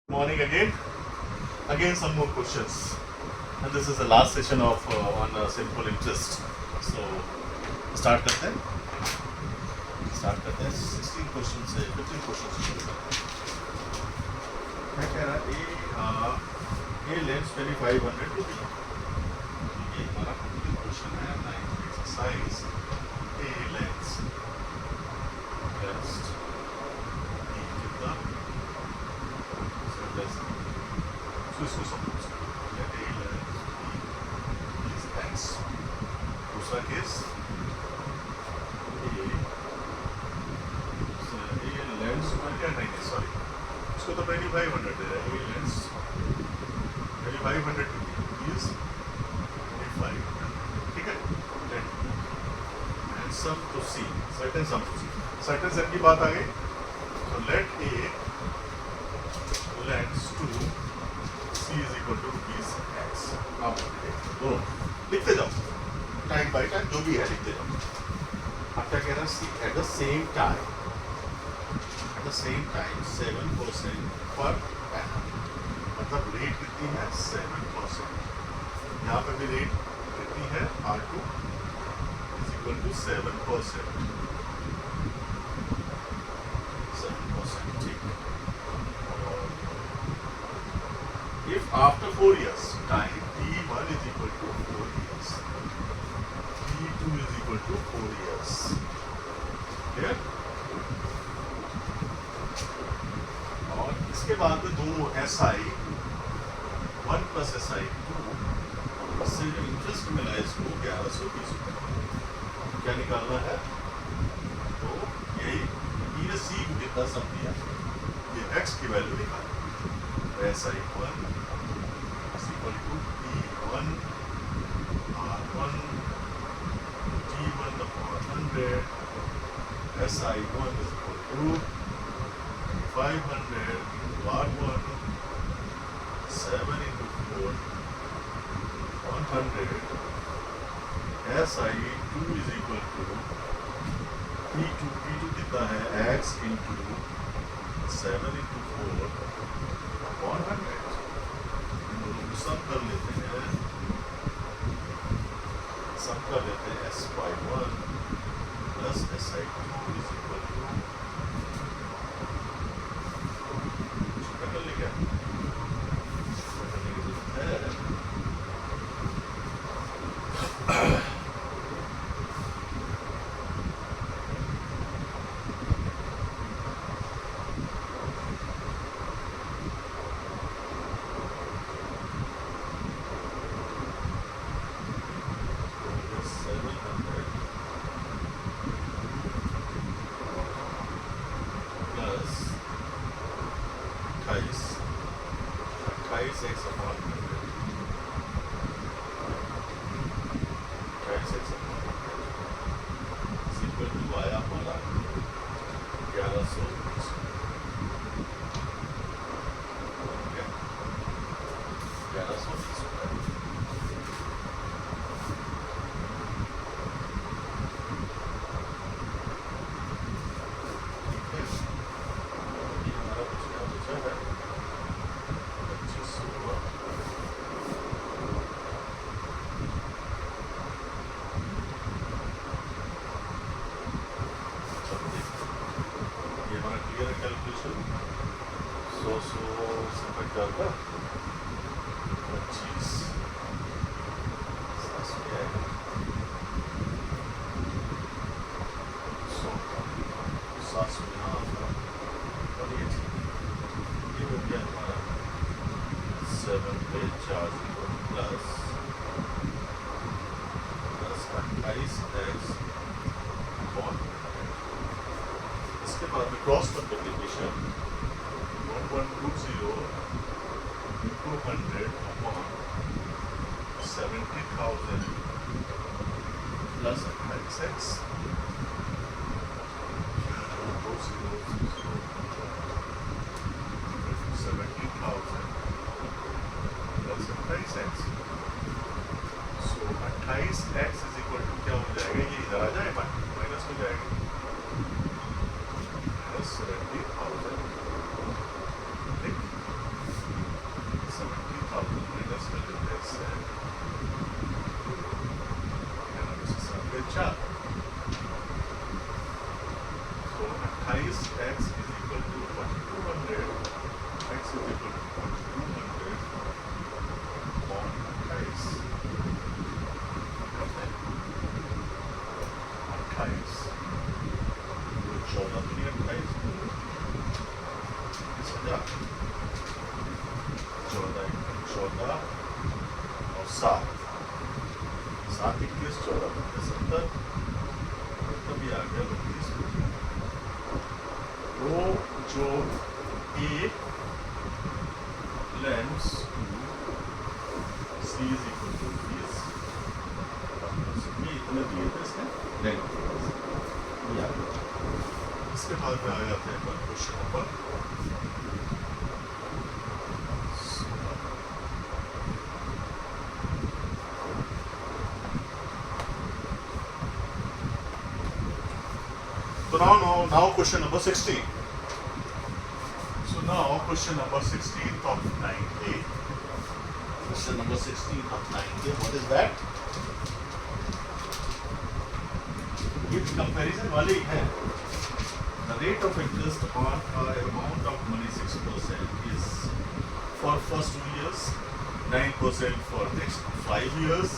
Morning again some more questions, and this is the last session of on simple interest. So start करते हैं 16 question से 15 question से मैं कह रहा ए लेंस 2500 रुपये, ये हमारा 15 क्वेश्चन है। 9 एक्सरसाइज ए लेंस टेस्ट कितना तो इसको suppose let a lens is x. दूसरा केस ए लेंस नहीं सॉरी, इसको तो 2500 दे रहा है। ए लेंस 2500 इज 2500, ठीक है। And sum to C, certain sum to C, certain sum की बात आ गई। तो let a lens to C is equal to rupees X। आप दोनों लिखते जाओ, टाइम बाई टाइम जो भी है लिखते जाओ। आप क्या कह रहा है, C at the same time 7% पर annum, मतलब रेट कितनी है 7%। यहाँ पे भी रेट कितनी है R2 is equal to 7%, ठीक है। If after 4 years time T1 is equal to 4 years, T2 is equal to 4 years, clear? और इसके बाद में दोनों SI 1 प्लस SI 2, इससे जो इंटरेस्ट मिला है इसको 1120 रुपये। क्या निकालना है, तो यही E ने C को कितना सम दिया, ये X की वैल्यू निकालना। SI 1 is equal to T1 R1 T1 upon 100, SI1 is equal to 500 into R1, 7 into 4 100, SI2 is equal to P2 कितना है X into 7 into 4 100। सम कर लेते हैं, SY1 plus SI2 is equal to कर ले क्या करने की जरूरत है। Cross multiplication 1120 into 100 upon 70,000 plus 26 70,000 plus 26। So 28x is equal to क्या हो जाएगा, ये इधर आ जाएगा, माइनस हो जाएगा 70,000, ठीक। 14 और 7 7 21 14 25 70 तभी आ गया 32। वो जो ए lends to C is equal to this, ये इतने दिए थे इसने लेंथ ये आ गया। इसके बाद में आ जाते हैं question number 16। So now question number 16. So now question number 16 of 9A. Question number 16 of 9A. What is that? ये comparison वाले ही है. The rate of interest on an amount of money 6% is for first 2 years, 9% for next 5 years,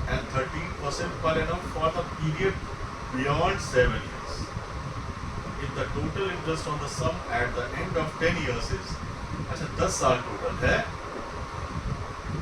and 13% per annum for the period beyond 7 years. If the total interest on the sum at the end of 10 years is, अच्छा 10 साल total है,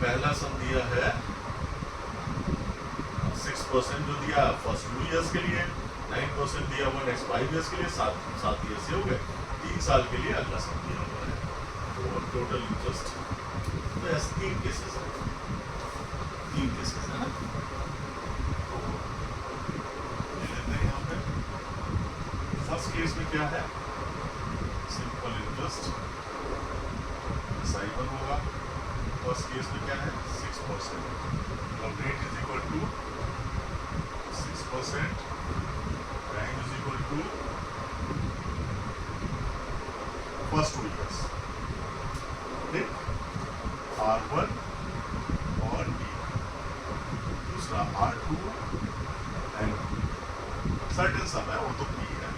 पहला सम दिया है 6% जो दिया first 2 years के लिए, 9% दिया हुआ नेक्स्ट 5 इयर्स के लिए, 7 ईयर से हो गए, 3 साल के लिए अगला सम दिया हुआ है, तो टोटल इंटरेस्ट। तो ऐसे 3 केसेस है, 3 केसेस है ना, तो ले लेते हैं यहाँ पे। फर्स्ट केस में क्या है, सिंपल इंटरेस्ट साइबर होगा। फर्स्ट केस में क्या है 6%, अब rate is equal to 6%, time is equal to first 2 years, ठीक, R1 और D, दूसरा R2 एंड सर्टेन सम है वो तो P है,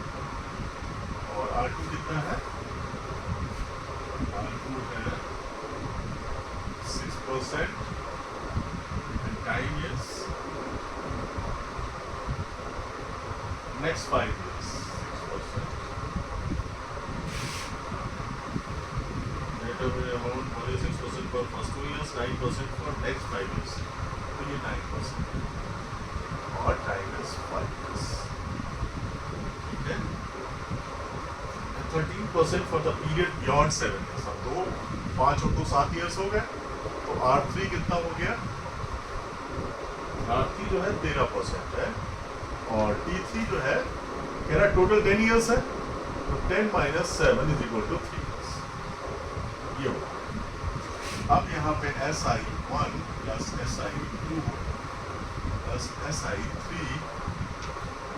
और R2 कितना है, R2 है 6% and time is next 5 years 6%. Rate of amount money 6% for first 2 years, 9% for next 5 years. तो ये 9% और time is 5 years. ठीक है, 13% for the period beyond 7 years. अब तो 5 और 2 7 years हो गए, तो R3 कितना हो गया, R3 जो है 13% है, और T3 जो है कह रहा टोटल 10 years है, तो 10 minus 7 is equal to 3 years, ये होगा। अब यहाँ पे SI1 plus SI2 plus SI3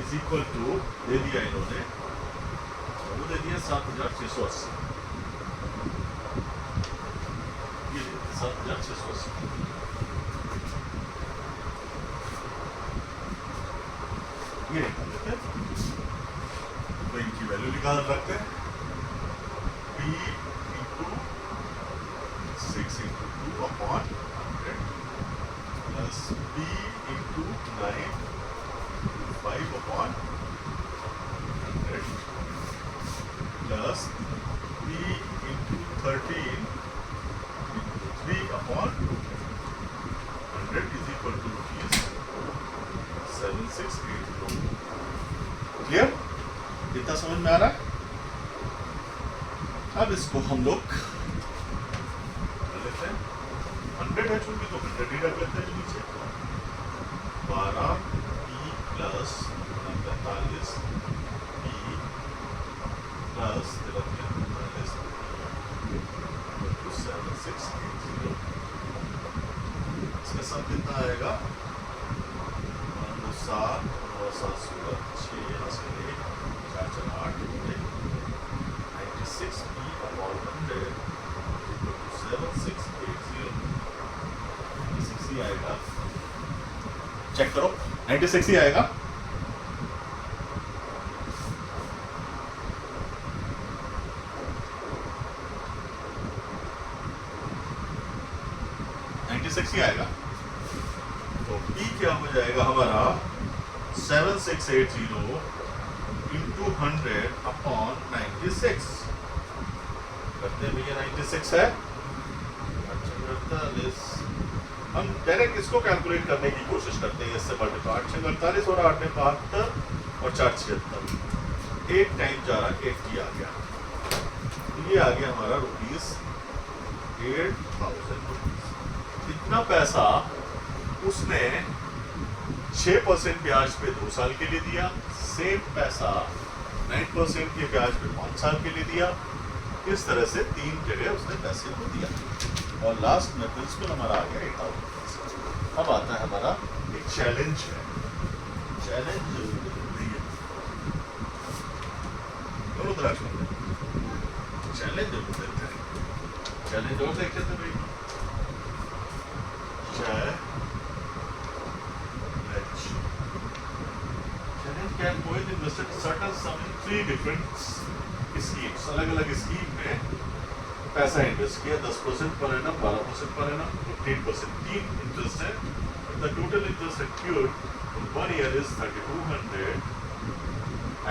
is equal to दे दिया इन्होंने, वो दे दिया 7680, ये 7680, ये निकाल लेते हैं, तो इनकी वैल्यू निकाल रखते हैं, P into 6 into 2 upon 100 plus P into 9 5 upon 100 plus P into 13 into 3 upon 100 is equal to rupees 7680। Clear, इतना समझ में आ रहा है? अब इसको हम लोग कर लेते हैं, 100 है चूंकि तो 100 ही रख लेते हैं नीचे, 12 P प्लस 45 P प्लस 7680, इसका सब कितना आएगा, 7 9 7 16 6 यहाँ से 1 4 4 8 96 P अपॉन 100 इक्वल टू 7680, 96 ही आएगा, चेक करो 96 ही आएगा। ही आएगा, तो P क्या हो जाएगा हमारा 7680 इंटू 100 अपॉन 96, करते हैं भैया 96 है, अच्छा करते 48, हम डायरेक्ट इसको कैलकुलेट करने की कोशिश करते हैं। इससे मल्टीप्लाई 8 48 और 8 72 और 4 76, 8 टाइम जा रहा 80 आ गया। ये आ गया हमारा ₹8,000। इतना पैसा उसने 6% ब्याज पे 2 साल के लिए दिया, सेम पैसा 9% के ब्याज पे 5 साल के लिए दिया। इस तरह से 3 जगह उसने पैसे को दिया और लास्ट में प्रिंसिपल हमारा आ गया 8,000। अब आता है हमारा एक चैलेंज है। चैलेंज दोनों तरह से चैलेंज जरूर देते हैं। चैलेंज और देखते थे भाई, challenge can coin invested certain sum in 3 different schemes। अलग अलग स्कीम में पैसा इन्वेस्ट किया, 10% per annum, 12% per annum, 15%। 3 interest है। The total interest accrued in 1 year is 3,200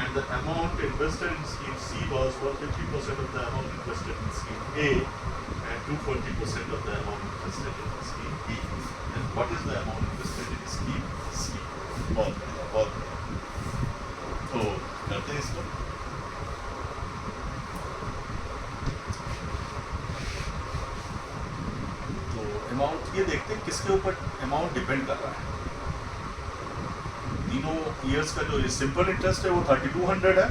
and the amount invested in scheme C was 150% of the amount invested in scheme A and 240% of the amount invested in scheme B। And what is the amount invested in scheme C? बहुत तो करते हैं इसको। तो amount ये देखते हैं किसके ऊपर अमाउंट डिपेंड कर रहा है। तीनों इयर्स का जो सिंपल इंटरेस्ट है वो 3,200 है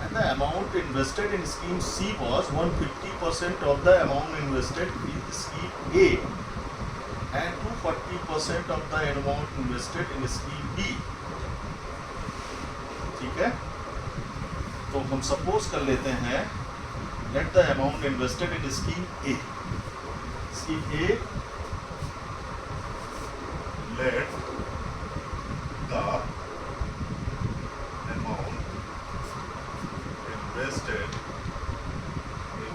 and the amount invested in scheme C was 150% of the amount invested in scheme A and 240% of the amount invested in scheme B. ठीक है, तो हम सपोज कर लेते हैं let the amount invested in scheme A, let the amount invested in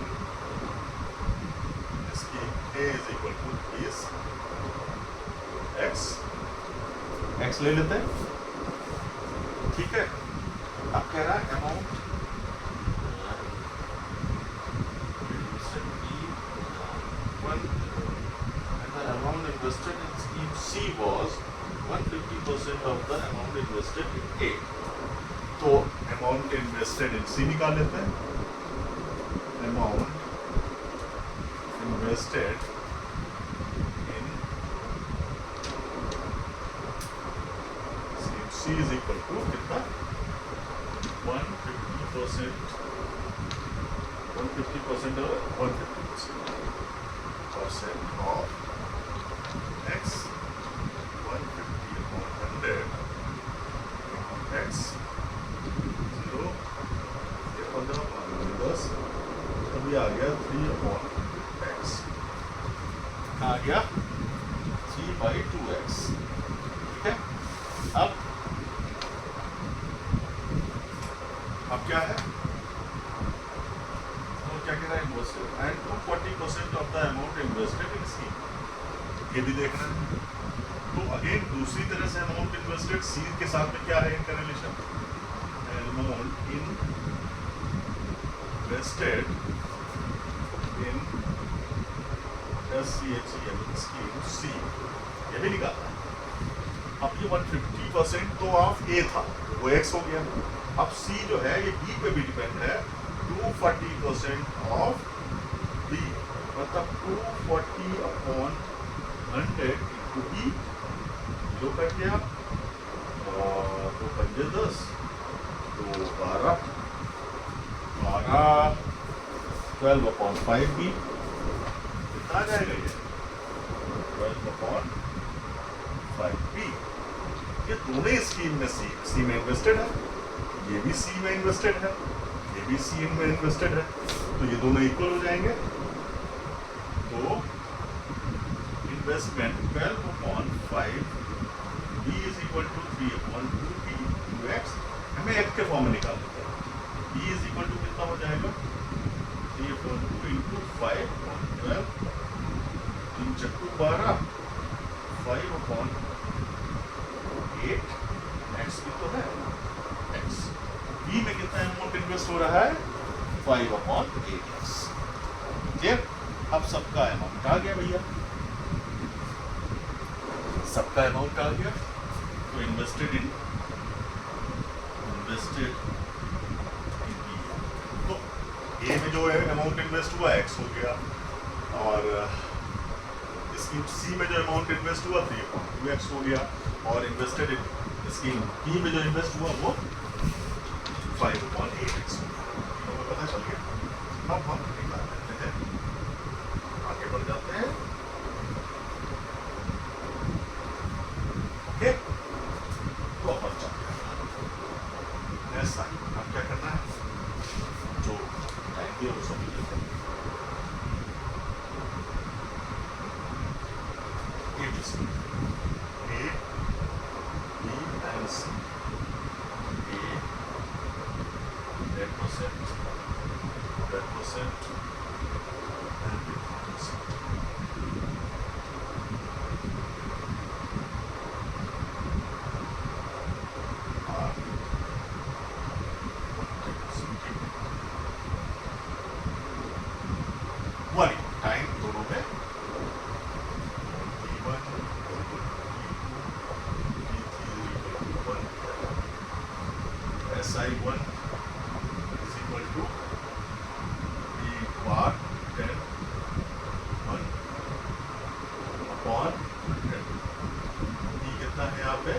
scheme A is equal to is X ले लेते हैं। ठीक है, अब कह रहा है amount invested in scheme C was 150% of the amount invested in A। तो amount invested in C निकाल लेते हैं। amount invested in scheme C is equal to कितना 150% और 150% of x 150 upon 100 x 0 ये 15 upon 10, तब ये आ गया 3 upon x, आ गया 3/2x। ठीक है, अब क्या है, और क्या कह रहा है invested and 240% of the amount invested in scheme, ये भी देखना है। तो अगेन दूसरी तरह से अमाउंट इन्वेस्टेड सी के साथ में क्या है इनका relation, amount invested in scheme सी, ये भी निकालना है। अब ये 150% तो ऑफ ए था, वो एक्स हो गया। अब सी जो है ये बी पे भी डिपेंड है, 240% ऑफ बी, मतलब 240 अपॉन 100 इंटू बी, जो कर गया 2 पंजे 10, तो 12 12 अपॉन 5 बी, कितना आ जाएगा ये 12 अपॉन 5 बी। ये दोनों स्कीम में सी में इन्वेस्टेड है, ये भी सी में इन्वेस्टेड है, ये भी सी में इन्वेस्टेड है, तो ये दोनों इक्वल हो जाएंगे। तो investment 12 upon 5 B is equal to 3 upon 2 B to X, हमें एक्स के फॉर्म में निकाल लेते हैं। बी इज इक्वल टू कितना हो जाएगा 3 अपॉन 2 इंटू 5 अपॉन 12, 3 चक्कू 12, 5 अपॉन 8, एक्स भी तो है एक्स, बी में कितना अमाउंट इन्वेस्ट हो रहा है 5 अपॉन 8x। अब सबका अमाउंट आ गया भैया। सबका अमाउंट आ गया। तो इन्वेस्टेड इन तो ए में जो है अमाउंट इन्वेस्ट हुआ एक्स हो गया, और स्कीम सी में जो अमाउंट इन्वेस्ट हुआ 3/2x हो गया, और इन्वेस्टेड इन स्कीम बी में जो इन्वेस्ट हुआ वो 5/8x हो गया। तो पता चल गया। अब हम निकाल लेते हैं, आगे बढ़ जाते हैं। ओके, तो अपन चलते हैं ऐसा। अब क्या करना है, जो टाइम दिया वो समझ लेते हैं। A, B and C. A 10%, 10%, and 50%. One time दोनों में SI1 is equal to B bar 10 1 upon 10. B कितना है यहाँ पे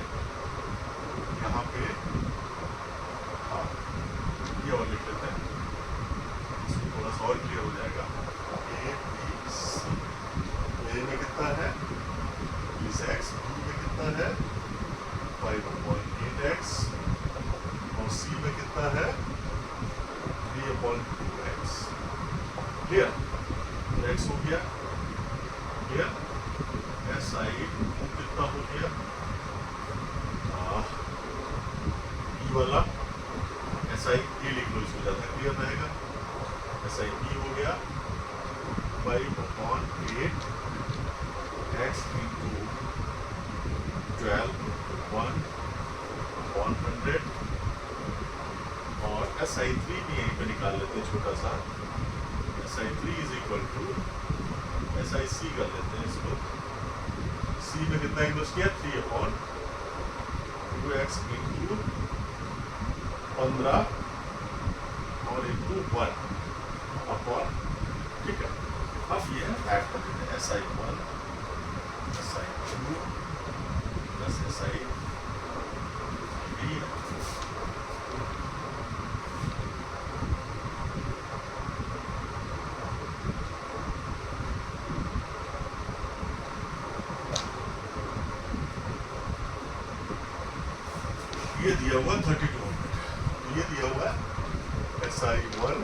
हाँ, ये और लिख लेते हैं, इसको थोड़ा सा और क्लियर हो जाएगा। A B C, A में कितना है 20x, B में कितना है 5/8x, और C में कितना है 3/2x। क्लियर? x हो गया क्लियर। SI कितना हो गया E वाला SI ये लिख लो, इसको ज़्यादा क्लियर रहेगा। SI E हो गया 5/8x into 12 1/100, और SI3 भी यहीं पे निकाल लेते हैं छोटा सा। SI3 is equal to SIC कर लेते हैं इसको। C में कितना इन्वेस्ट किया 3/2x into 15 और into 1/, ठीक है। अब ये ऐड कर देते हैं SI1 SI2 प्लस SI3। ये दिया हुआ 3200, ये दिया हुआ SI1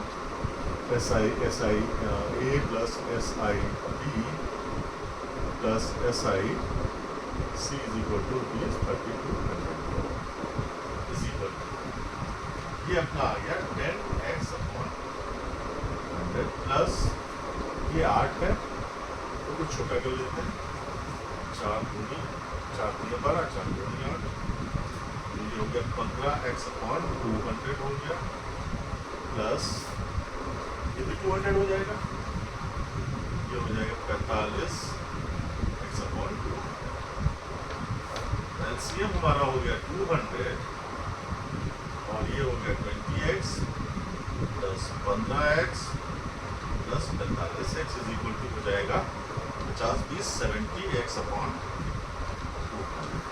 SI A plus SI B plus SI C is equal to 3200 is equal to, ये अपना आ गया 10x/100 प्लस ये 8 है तो कुछ छोटा कर लेते हैं, 4 दूनी 12 4 दूनी 8, ये हो गया 15x/200 हो गया, प्लस ये भी 200 हो जाएगा, ये हो जाएगा 45x/200। एलसीएम हमारा हो गया 200 और ये हो गया 20x plus 15x plus 45x is equal to हो जाएगा 50 20 70x/200।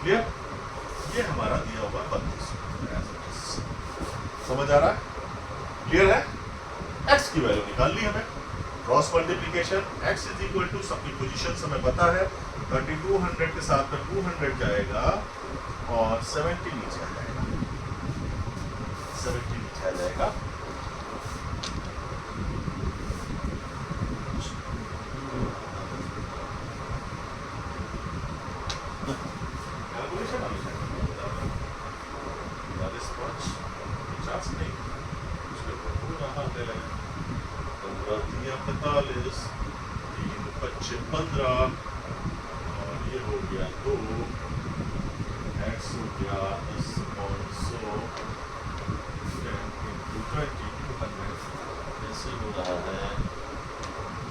क्लियर? ये हमारा दिया हुआ 3200। समझ आ रहा है? क्लियर है? x की वैल्यू निकाल ली हमें, cross multiplication x is equal to सबकी पोजीशन हमें पता है, 3200 के साथ में 200 जाएगा और 70 नीचे आ जाएगा, 70 नीचे आ जाएगा। कैलकुलेशन हमेशा 50 नहीं, उसके ऊपर हो रहा है 15 3 25 15 और ये हो गया 2 x हो गया 10/100 10 into 20 200, ऐसे हो रहा है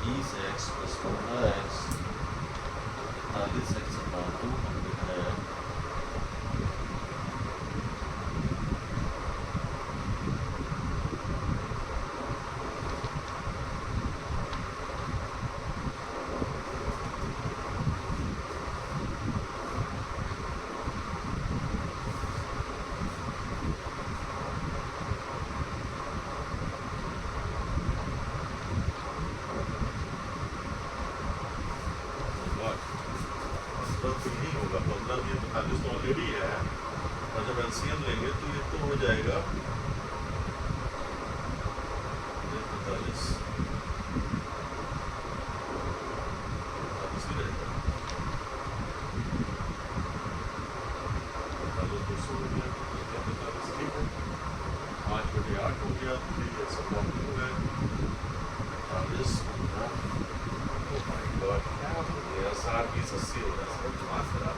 20x प्लस 15x 48 सेक्शन 2 हमने है नहीं होगा 15 ये 45 तो ऑलरेडी है और जब एलसीएम लेंगे तो ये तो हो जाएगा 45 ही रहेगा 45 200 हो गया 45 ठीक है 5/8 हो गया तो ये सब कॉपी हो गए 48 ओ माय गॉड क्या हो गया 60 हो रहा है दिमाग खराब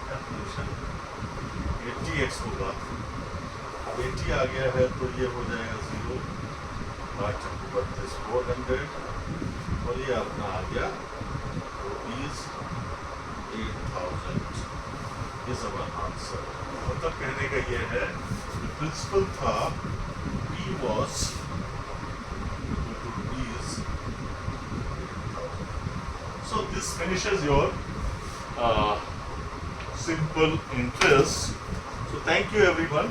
कैलकुलेशन 80x होगा अब 80 आ गया है तो ये हो जाएगा 0 5 32 400 और ये अपना आ गया रुपीज 8000 ये सब आंसर मतलब कहने का ये है प्रिंसिपल था P was rupees 8000. So this finishes your simple interest. So thank you everyone.